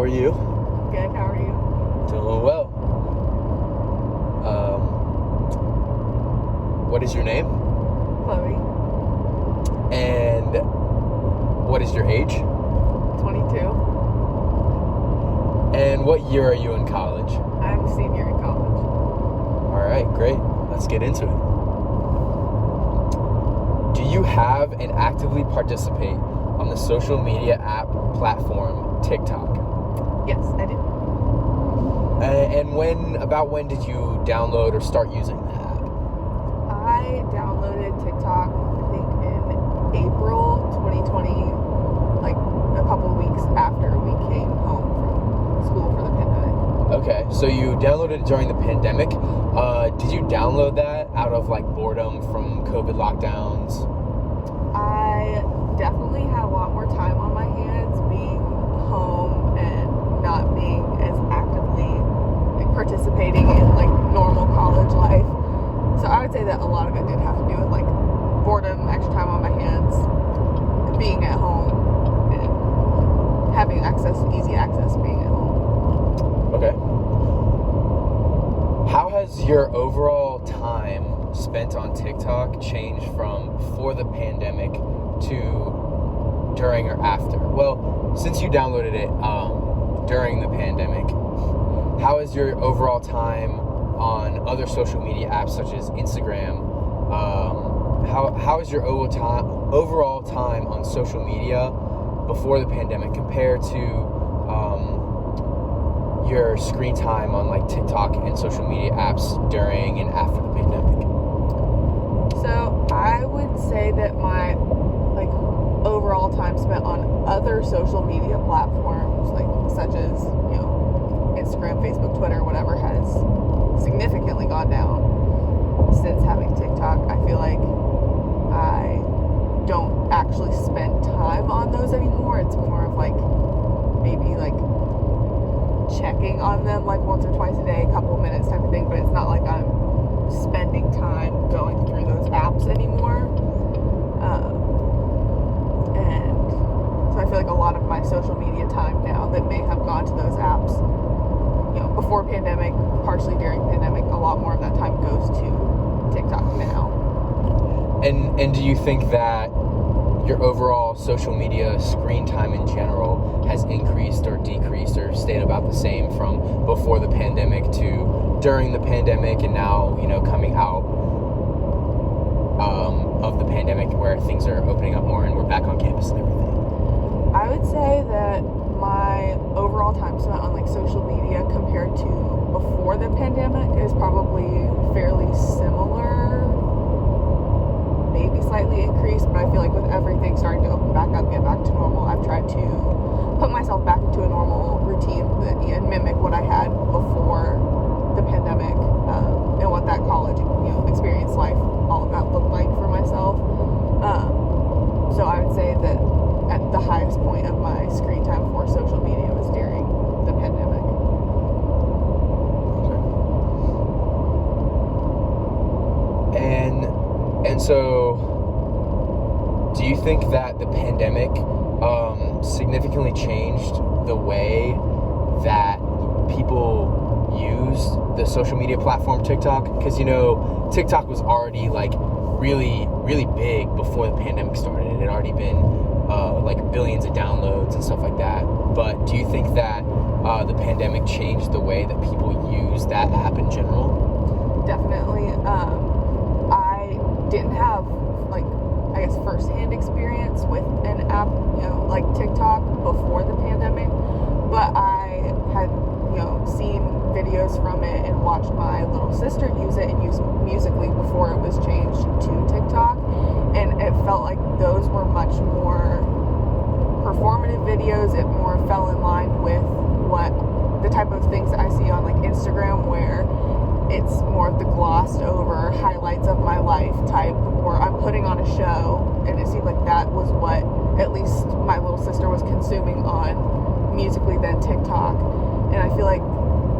are you? Good, how are you? Doing well. What is your name? Chloe, And what is your age? 22. And what year are you in college? I'm a senior in college. All right, great. Let's get into it. Do you have and actively participate on the social media app platform TikTok? Yes, I do. And when did you download or start using the app? I downloaded TikTok, I think in April 2020, like a couple weeks after we came home from school for the pandemic. Okay, so you downloaded it during the pandemic. Did you download that out of like boredom from COVID lockdowns? I definitely had a lot more time on my hands being home and not being as actively like participating in like normal college life. So I would say that a lot of it did have to do with like boredom, extra time on my hands, being at home, and having easy access being at home. Okay. How has your overall time spent on TikTok changed from before the pandemic to during or after? Well, since you downloaded it during the pandemic, how has your overall time on other social media apps such as Instagram, how is your overall time on social media before the pandemic compared to your screen time on like TikTok and social media apps during and after the pandemic? So I would say that my like overall time spent on other social media platforms, like such as Instagram, Facebook, Twitter, whatever, has significantly gone down since having TikTok. I feel like I don't actually spend time on those anymore. It's more of like maybe like checking on them like once or twice a day, a couple of minutes type of thing, but it's not like I'm spending time going through those apps anymore. And so I feel like a lot of my social media time now that may have gone to those apps, before pandemic, partially during pandemic, a lot more of that time goes to TikTok now. And do you think that your overall social media screen time in general has increased or decreased or stayed about the same from before the pandemic to during the pandemic and now, coming out of the pandemic where things are opening up more and we're back on campus and everything? I would say that my overall time spent on like social media compared to before the pandemic is probably fairly similar, maybe slightly increased, but I feel like with everything starting to open back up, get back to normal, I've tried to put myself back into a normal routine and mimic what I had before the pandemic, and what that college experience life, all of that looked like for myself. So I would say that at the highest point of my screen time for social media was during the pandemic. Okay. And so, do you think that the pandemic significantly changed the way that people use the social media platform TikTok? Because TikTok was already like really, really big before the pandemic started. It had already been like billions of downloads and stuff like that. But do you think that the pandemic changed the way that people use that app in general? Definitely. I didn't have first-hand experience with an app, like TikTok before the pandemic, but I had, seen videos from it and watched my little sister use it and use Musical.ly before it was changed to TikTok, and it felt like those were much more performative videos. It more fell in line with what the type of things that I see on like Instagram, where it's more of the glossed over highlights of my life type, where I'm putting on a show, and it seemed like that was what at least my little sister was consuming on Musical.ly than TikTok. And I feel like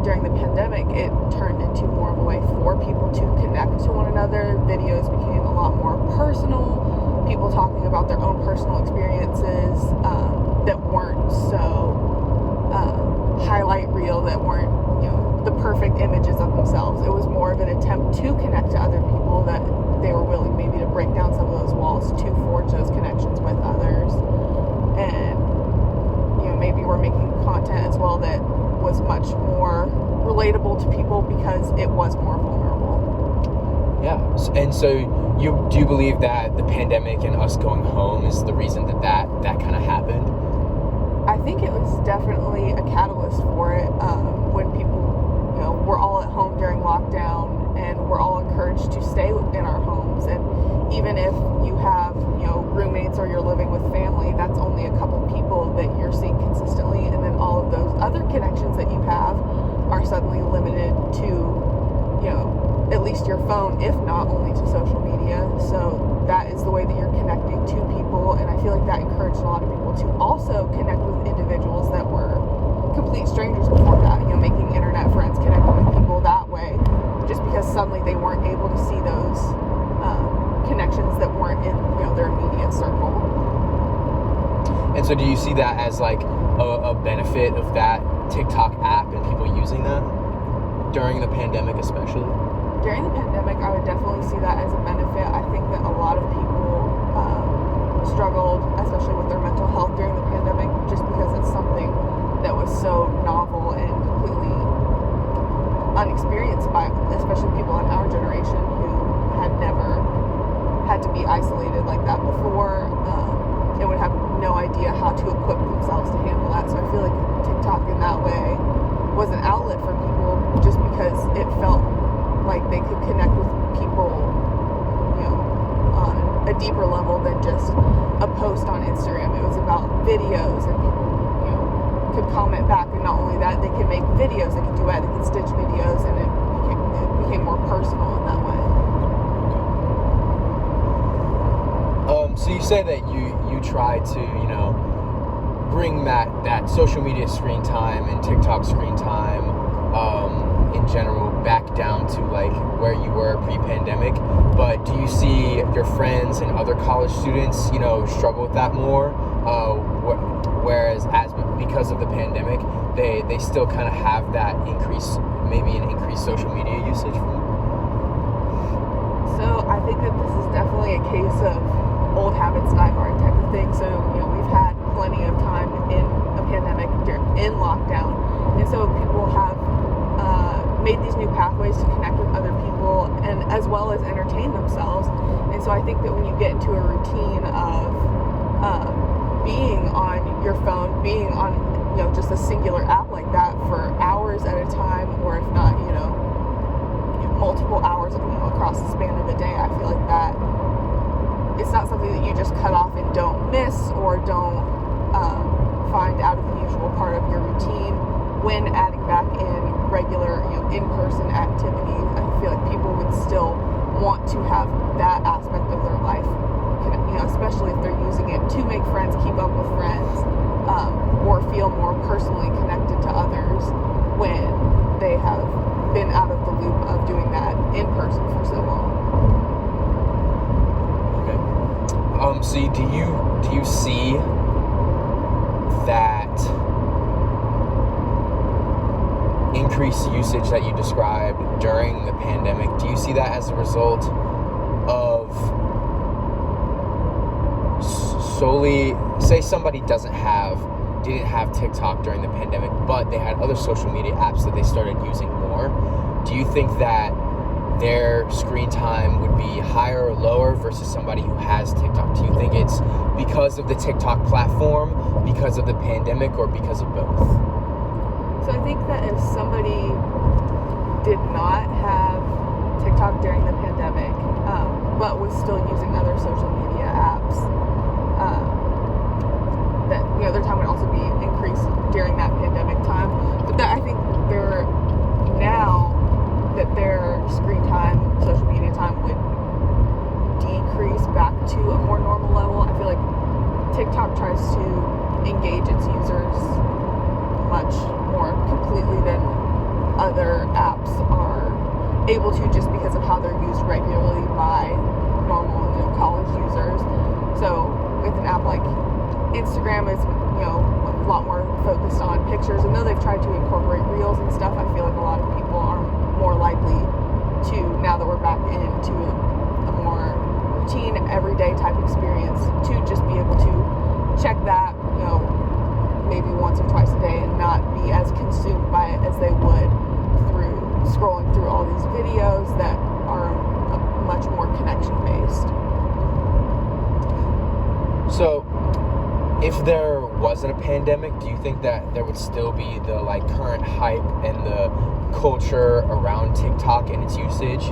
during the pandemic it turned into more of a way for people to connect to one another. Videos became a lot more personal, people talking about their own personal experiences that weren't so perfect images of themselves. It was more of an attempt to connect to other people, that they were willing maybe to break down some of those walls to forge those connections with others. And, maybe we're making content as well that was much more relatable to people because it was more vulnerable. Yeah. And so do you believe that the pandemic and us going home is the reason that kind of happened? I think it was definitely a catalyst for it. When people, we're all at home during lockdown, and we're all encouraged to stay in our homes. And even if you have, roommates, or you're living with family, that's only a couple people that you're seeing consistently. And then all of those other connections that you have are suddenly limited to, at least your phone, if not only to social media. So that is the way that you're connecting to people. And I feel like that encouraged a lot of people to also connect with individuals that were complete strangers before that, making internet friends, connecting with people that way, just because suddenly they weren't able to see those connections that weren't in, their immediate circle. And so do you see that as like a benefit of that TikTok app and people using that during the pandemic especially? During the pandemic, I would definitely see that as a benefit. I think that a lot of people struggled, especially with their mental health during the pandemic, just because it's something that was so novel and completely unexperienced by, especially people in our generation who had never had to be isolated like that before, and would have no idea how to equip themselves to handle that. So I feel like TikTok in that way was an outlet for people, just because it felt like they could connect with people, on a deeper level than just a post on Instagram. It was about videos, and people, could comment back, and not only that, they could make videos, they could duet, they could stitch videos, and it became more personal in that way. So you say that you try to, bring that social media screen time and TikTok screen time, in general, back down to like where you were pre-pandemic. But do you see your friends and other college students, struggle with that more? Whereas because of the pandemic, they still kind of have that increased social media usage. So I think that this is definitely a case of old habits die hard type of thing. So, we've had plenty of time in a pandemic, in lockdown. And so people have made these new pathways to connect with other people, and as well as entertain themselves. And so I think that when you get into a routine of being on your phone, being on, just a singular app like that for hours at a time, or if not, multiple hours, across the span of the day, I feel like that it's not something that you just cut off and don't miss, or don't find out of the usual part of your routine when adding back in regular, in-person activities. I feel like people would still want to have that aspect of their life, especially if they're using it to make friends, keep up with friends, or feel more personally connected to others when they have been out of the loop of doing that in person for so long. So do you see that increased usage that you described during the pandemic? Do you see that as a result of solely, say somebody didn't have TikTok during the pandemic, but they had other social media apps that they started using more? Do you think that their screen time would be higher or lower versus somebody who has TikTok? Do you think it's because of the TikTok platform, because of the pandemic, or because of both? So I think that if somebody did not have TikTok during the pandemic, but was still using other social media apps, that their time would also be increased during that pandemic time. But that I think that their screen time, social media time, would decrease back to a more normal level. I feel like TikTok tries to engage its users much more completely than other apps are able to, just because of how they're used regularly by normal, college users. So with an app like Instagram is, a lot more focused on pictures. And though they've tried to incorporate reels and stuff, I feel like a lot of people are more likely to, now that we're back into a more routine, everyday type experience, to just be able to check that, maybe once or twice a day and not be as consumed by it as they would through scrolling through all these videos that are much more connection based. So, if there wasn't a pandemic, do you think that there would still be the current hype and the culture around TikTok and its usage?